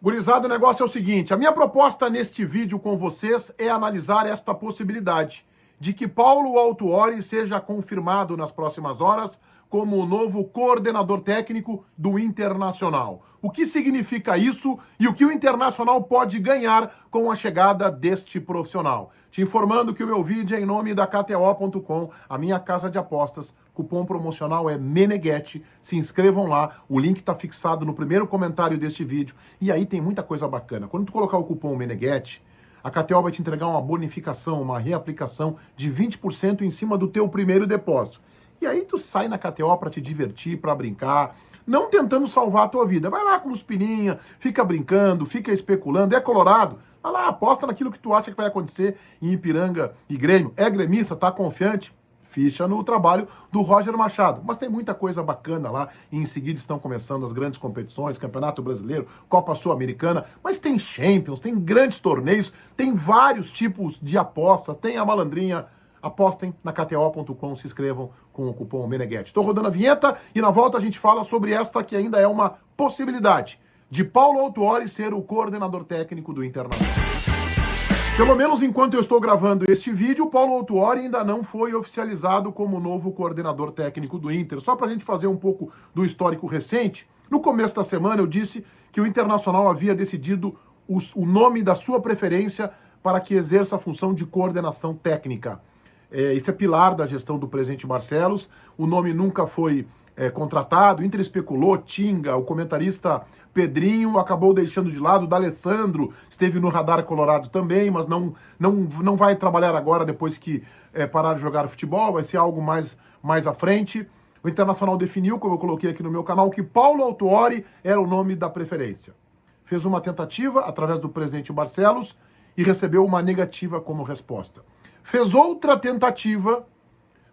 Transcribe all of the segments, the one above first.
Gurizada, o negócio é o seguinte, a minha proposta neste vídeo com vocês é analisar esta possibilidade de que Paulo Autuori seja confirmado nas próximas horas como o novo coordenador técnico do Internacional. O que significa isso e o que o Internacional pode ganhar com a chegada deste profissional? Te informando que o meu vídeo é em nome da KTO.com, a minha casa de apostas. Cupom promocional é Meneghetti. Se inscrevam lá, o link está fixado no primeiro comentário deste vídeo. E aí tem muita coisa bacana. Quando tu colocar o cupom Meneghetti, a KTO vai te entregar uma bonificação, uma reaplicação de 20% em cima do teu primeiro depósito. E aí tu sai na KTO para te divertir, para brincar, não tentando salvar a tua vida. Vai lá com os pininha, fica brincando, fica especulando, é colorado, vai lá, aposta naquilo que tu acha que vai acontecer em Ipiranga e Grêmio. É gremista, tá confiante? Ficha no trabalho do Roger Machado. Mas tem muita coisa bacana lá e em seguida estão começando as grandes competições, Campeonato Brasileiro, Copa Sul-Americana, mas tem Champions, tem grandes torneios, tem vários tipos de apostas, tem a malandrinha. Apostem na KTO.com, se inscrevam com o cupom Meneghetti. Estou rodando a vinheta e na volta a gente fala sobre esta que ainda é uma possibilidade de Paulo Autuori ser o coordenador técnico do Internacional. Pelo menos enquanto eu estou gravando este vídeo, Paulo Autuori ainda não foi oficializado como novo coordenador técnico do Inter. Só para a gente fazer um pouco do histórico recente, no começo da semana eu disse que o Internacional havia decidido o nome da sua preferência para que exerça a função de coordenação técnica. Isso é pilar da gestão do presidente Barcelos. O nome nunca foi contratado. O Inter especulou, Tinga, o comentarista Pedrinho acabou deixando de lado. O D'Alessandro esteve no radar colorado também, mas não vai trabalhar agora depois que parar de jogar futebol. Vai ser algo mais à frente. O Internacional definiu, como eu coloquei aqui no meu canal, que Paulo Autuori era o nome da preferência. Fez uma tentativa através do presidente Barcelos e recebeu uma negativa como resposta. Fez outra tentativa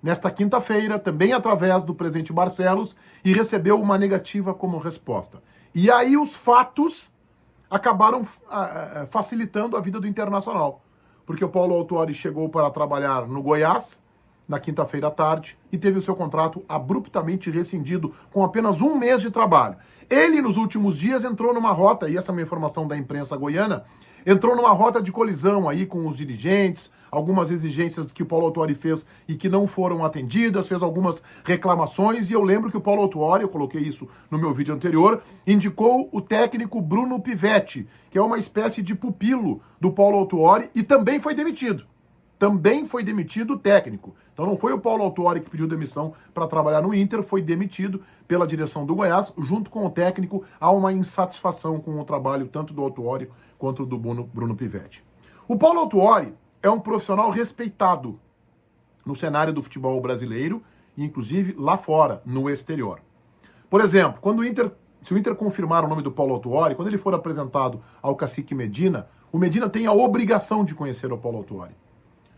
nesta quinta-feira, também através do presidente Barcelos, e recebeu uma negativa como resposta. E aí os fatos acabaram facilitando a vida do Internacional, porque o Paulo Autuori chegou para trabalhar no Goiás, na quinta-feira à tarde, e teve o seu contrato abruptamente rescindido, com apenas um mês de trabalho. Ele, nos últimos dias, entrou numa rota, e essa é uma informação da imprensa goiana, entrou numa rota de colisão aí com os dirigentes, algumas exigências que o Paulo Autuori fez e que não foram atendidas, fez algumas reclamações, e eu lembro que o Paulo Autuori, eu coloquei isso no meu vídeo anterior, indicou o técnico Bruno Pivetti, que é uma espécie de pupilo do Paulo Autuori, e também foi demitido. Também foi demitido o técnico. Então não foi o Paulo Autuori que pediu demissão para trabalhar no Inter, foi demitido pela direção do Goiás, junto com o técnico. Há uma insatisfação com o trabalho tanto do Autuori quanto do Bruno Pivetti. O Paulo Autuori é um profissional respeitado no cenário do futebol brasileiro e inclusive lá fora, no exterior. Por exemplo, se o Inter confirmar o nome do Paulo Autuori, quando ele for apresentado ao cacique Medina, o Medina tem a obrigação de conhecer o Paulo Autuori.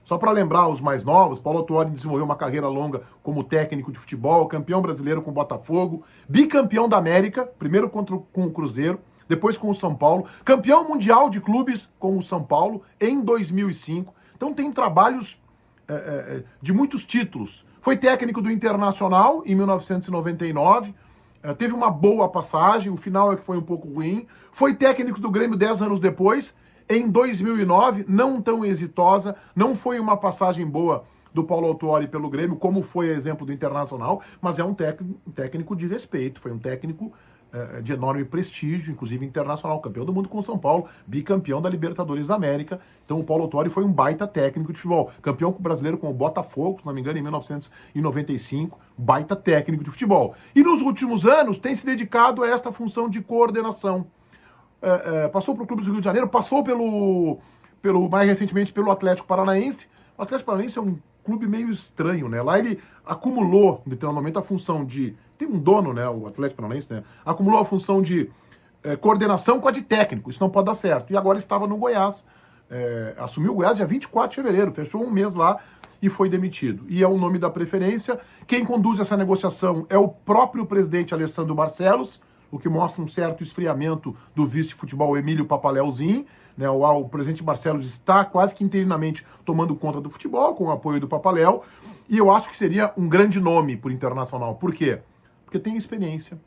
Só para lembrar os mais novos, Paulo Autuori desenvolveu uma carreira longa como técnico de futebol, campeão brasileiro com o Botafogo, bicampeão da América, primeiro com o Cruzeiro, depois com o São Paulo, campeão mundial de clubes com o São Paulo em 2005. Então tem trabalhos de muitos títulos. Foi técnico do Internacional em 1999, teve uma boa passagem, o final é que foi um pouco ruim. Foi técnico do Grêmio 10 anos depois, em 2009, não tão exitosa, não foi uma passagem boa do Paulo Autuori pelo Grêmio, como foi exemplo do Internacional, mas é um técnico de respeito, foi um técnico de enorme prestígio, inclusive internacional, campeão do mundo com o São Paulo, bicampeão da Libertadores da América. Então o Paulo Autuori foi um baita técnico de futebol, campeão brasileiro com o Botafogo, se não me engano, em 1995, baita técnico de futebol. E nos últimos anos tem se dedicado a esta função de coordenação. Passou para o Clube do Rio de Janeiro, passou mais recentemente pelo Atlético Paranaense. O Atlético Paranaense é um clube meio estranho, né? Lá ele acumulou, literalmente, a função de... Tem um dono, né? O Atlético Paranaense, né? Acumulou a função de coordenação com a de técnico. Isso não pode dar certo. E agora estava no Goiás. Assumiu o Goiás dia 24 de fevereiro. Fechou um mês lá e foi demitido. E é o nome da preferência. Quem conduz essa negociação é o próprio presidente Alessandro Barcelos, o que mostra um certo esfriamento do vice-futebol Emílio Papaléuzinho. Né, o presidente Barcelos está quase que interinamente tomando conta do futebol, com o apoio do Papaléu, e eu acho que seria um grande nome para o Internacional. Por quê? Porque tem experiência,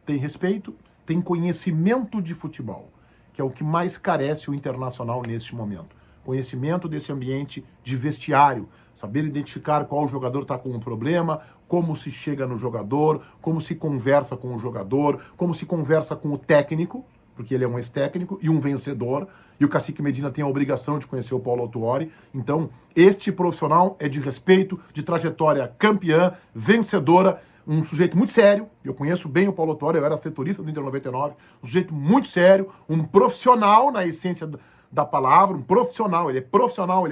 tem respeito, tem conhecimento de futebol. que é o que mais carece o Internacional neste momento. Conhecimento desse ambiente de vestiário, saber identificar qual jogador está com um problema, como se chega no jogador, como se conversa com o jogador, como se conversa com o técnico, porque ele é um ex-técnico e um vencedor, e o Cacique Medina tem a obrigação de conhecer o Paulo Autuori. Então, este profissional é de respeito, de trajetória campeã, vencedora, um sujeito muito sério. Eu conheço bem o Paulo Autuori, eu era setorista do Inter 99, um sujeito muito sério, um profissional na essência da palavra, um profissional, ele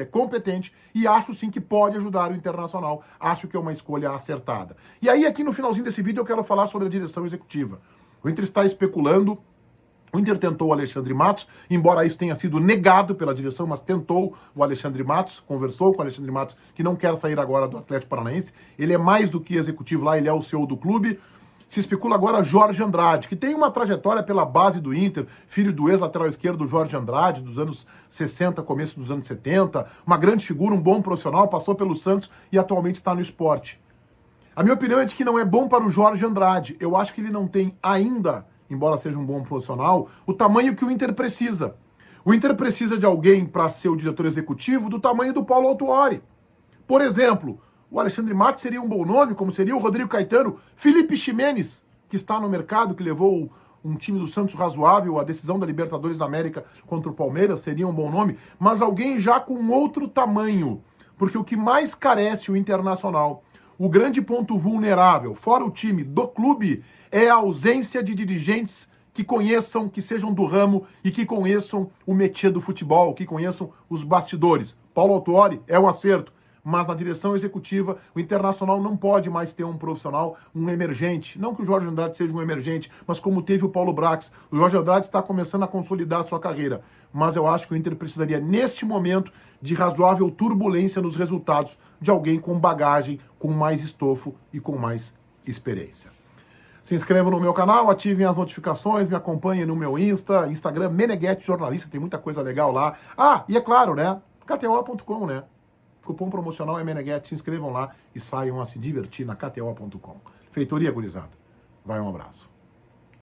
é competente e acho sim que pode ajudar o Internacional. Acho que é uma escolha acertada. E aí, aqui no finalzinho desse vídeo, eu quero falar sobre a direção executiva. O Inter está especulando. O Inter tentou o Alexandre Matos, embora isso tenha sido negado pela direção, mas tentou o Alexandre Matos, conversou com o Alexandre Matos, que não quer sair agora do Atlético Paranaense. Ele é mais do que executivo lá, ele é o CEO do clube. Se especula agora Jorge Andrade, que tem uma trajetória pela base do Inter, filho do ex-lateral esquerdo Jorge Andrade, dos anos 60, começo dos anos 70, uma grande figura, um bom profissional, passou pelo Santos e atualmente está no Sport. A minha opinião é de que não é bom para o Jorge Andrade. Eu acho que ele não tem ainda, embora seja um bom profissional, o tamanho que o Inter precisa. O Inter precisa de alguém para ser o diretor executivo do tamanho do Paulo Autuori. Por exemplo, o Alexandre Matos seria um bom nome, como seria o Rodrigo Caetano, Felipe Ximenes, que está no mercado, que levou um time do Santos razoável, a decisão da Libertadores da América contra o Palmeiras, seria um bom nome, mas alguém já com outro tamanho, porque o que mais carece o Internacional, o grande ponto vulnerável, fora o time do clube, é a ausência de dirigentes que conheçam, que sejam do ramo e que conheçam o métier do futebol, que conheçam os bastidores. Paulo Autuori é um acerto, mas na direção executiva o Internacional não pode mais ter um profissional, um emergente. Não que o Jorge Andrade seja um emergente, mas como teve o Paulo Brax. O Jorge Andrade está começando a consolidar a sua carreira, mas eu acho que o Inter precisaria, neste momento, de razoável turbulência nos resultados de alguém com bagagem, com mais estofo e com mais experiência. Se inscrevam no meu canal, ativem as notificações, me acompanhem no meu Instagram, Meneghetti Jornalista, tem muita coisa legal lá. Ah, e é claro, né? KTO.com, né? Cupom promocional é Meneghetti, se inscrevam lá e saiam a se divertir na KTO.com. Feitoria, gurizada. Vai, um abraço.